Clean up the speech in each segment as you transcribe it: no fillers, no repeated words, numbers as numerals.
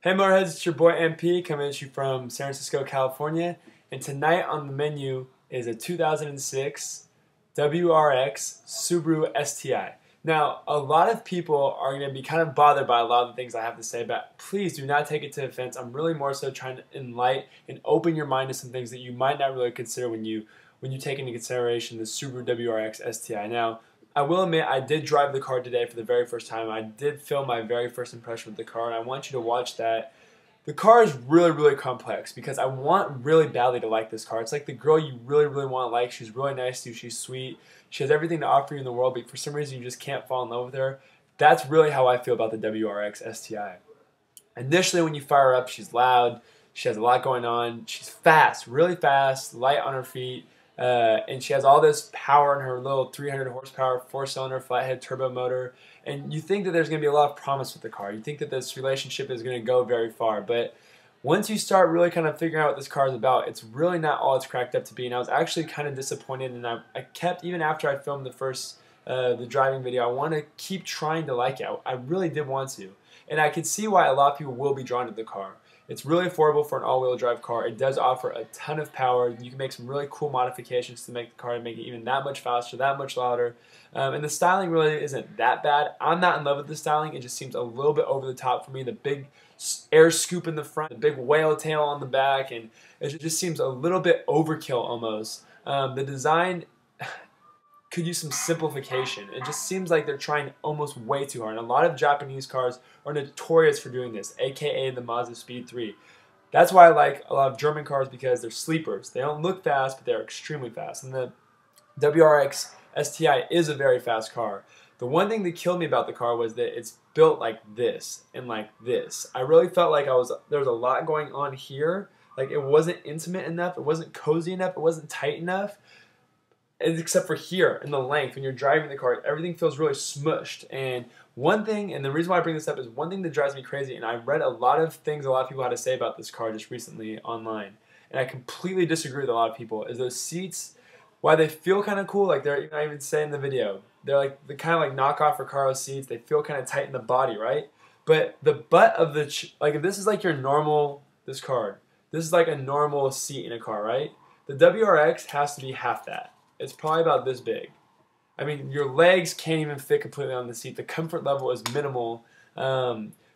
Hey Motorheads, it's your boy MP coming at you from San Francisco, California. And tonight on the menu is a 2006 WRX Subaru STi. Now, a lot of people are going to be kind of bothered by a lot of the things I have to say, but please do not take it to offense. I'm really more so trying to enlighten and open your mind to some things that you might not really consider when you take into consideration the Subaru WRX STi. Now, I will admit I did drive the car today for the very first time. I did film my very first impression with the car, and I want you to watch that. The car is really, really complex because I want really badly to like this car. It's like the girl you really, really want to like. She's really nice to you. She's sweet. She has everything to offer you in the world, but for some reason you just can't fall in love with her. That's really how I feel about the WRX STi. Initially, when you fire her up, she's loud. She has a lot going on. She's fast, really fast, light on her feet. And she has all this power in her little 300 horsepower 4-cylinder flathead turbo motor, and you think that there's going to be a lot of promise with the car. You think that this relationship is going to go very far, but once you start really kind of figuring out what this car is about, it's really not all it's cracked up to be. And I was actually kind of disappointed, and I kept, even after I filmed the driving video, I want to keep trying to like it. I really did want to, and I could see why a lot of people will be drawn to the car. It's really affordable for an all-wheel drive car. It does offer a ton of power. You can make some really cool modifications to make the car and make it even that much faster, that much louder. And the styling really isn't that bad. I'm not in love with the styling. It just seems a little bit over the top for me. The big air scoop in the front, the big whale tail on the back, and it just seems a little bit overkill almost. The design could use some simplification. It just seems like they're trying almost way too hard. And a lot of Japanese cars are notorious for doing this, aka the Mazda Speed 3. That's why I like a lot of German cars, because they're sleepers. They don't look fast, but they're extremely fast. And the WRX STi is a very fast car. The one thing that killed me about the car was that it's built like this and like this. I really felt like there was a lot going on here. Like it wasn't intimate enough, it wasn't cozy enough, it wasn't tight enough. Except for here in the length, when you're driving the car, everything feels really smushed. And one thing, and the reason why I bring this up is one thing that drives me crazy, and I read a lot of things a lot of people had to say about this car just recently online, and I completely disagree with a lot of people, is those seats, while they feel kind of cool, like I even say in the video, they're like the kind of like knockoff Recaro seats. They feel kind of tight in the body, right? But the butt of like if this is like your normal, this is like a normal seat in a car, right? The WRX has to be half that. It's probably about this big. I mean, your legs can't even fit completely on the seat. The comfort level is minimal.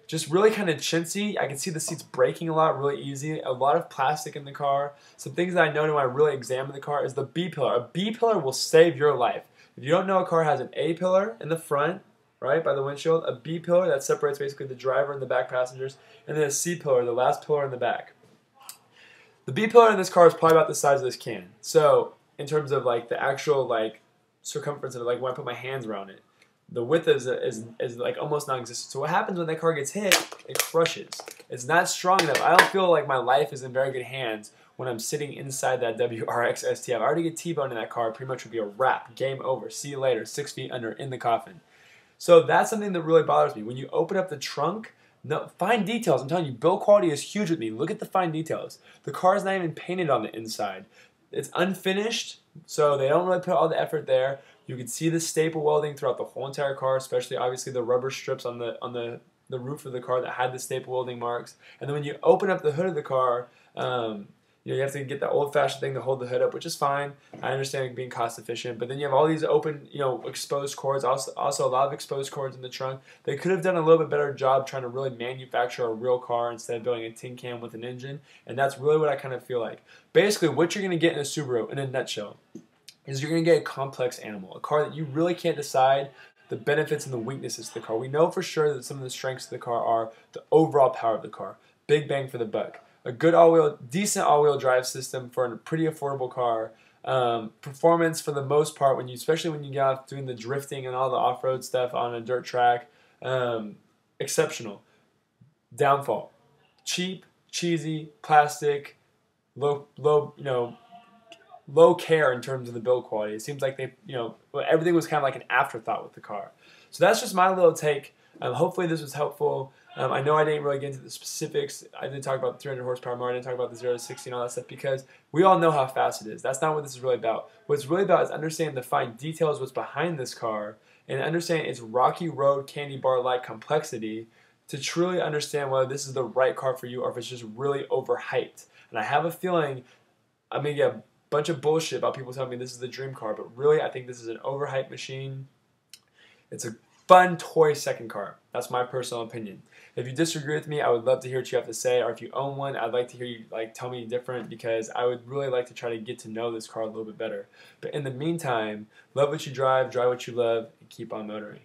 Just really kind of chintzy. I can see the seats breaking a lot, really easy. A lot of plastic in the car. Some things that I noted when I really examined the car is the B-pillar. A B-pillar will save your life. If you don't know, a car has an A-pillar in the front, right, by the windshield, a B-pillar that separates basically the driver and the back passengers, and then a C-pillar, the last pillar in the back. The B-pillar in this car is probably about the size of this can. So in terms of like the actual like circumference of it, like when I put my hands around it, the width is like almost non-existent. So what happens when that car gets hit? It crushes. It's not strong enough. I don't feel like my life is in very good hands when I'm sitting inside that WRX STi. If I already get T-boned in that car, it pretty much would be a wrap. Game over. See you later. 6 feet under in the coffin. So that's something that really bothers me. When you open up the trunk, no, fine details. I'm telling you, build quality is huge with me. Look at the fine details. The car is not even painted on the inside. It's unfinished, so they don't really put all the effort there. You can see the staple welding throughout the whole entire car, especially obviously the rubber strips on the roof of the car that had the staple welding marks. And then when you open up the hood of the car, you have to get the old-fashioned thing to hold the hood up, which is fine. I understand it being cost-efficient, but then you have all these open, exposed cords. Also a lot of exposed cords in the trunk. They could have done a little bit better job trying to really manufacture a real car instead of building a tin can with an engine, and that's really what I kind of feel like. Basically, what you're going to get in a Subaru, in a nutshell, is you're going to get a complex animal, a car that you really can't decide the benefits and the weaknesses of the car. We know for sure that some of the strengths of the car are the overall power of the car. Big bang for the buck. A good decent all-wheel drive system for a pretty affordable car. Performance for the most part, especially when you get out doing the drifting and all the off-road stuff on a dirt track, exceptional. Downfall: cheap, cheesy, plastic, low care in terms of the build quality. It seems like everything was kind of like an afterthought with the car. So that's just my little take. Hopefully this was helpful. I know I didn't really get into the specifics. I didn't talk about the 300 horsepower motor. I didn't talk about the 0 to 60 and all that stuff because we all know how fast it is. That's not what this is really about. What it's really about is understanding the fine details, what's behind this car, and understanding its rocky road candy bar-like complexity to truly understand whether this is the right car for you or if it's just really overhyped. And I have a feeling I'm going to get a bunch of bullshit about people telling me this is the dream car, but really I think this is an overhyped machine. It's a fun toy second car. That's my personal opinion. If you disagree with me, I would love to hear what you have to say, or if you own one, I'd like to hear you tell me different, because I would really like to try to get to know this car a little bit better. But in the meantime, love what you drive what you love, and keep on motoring.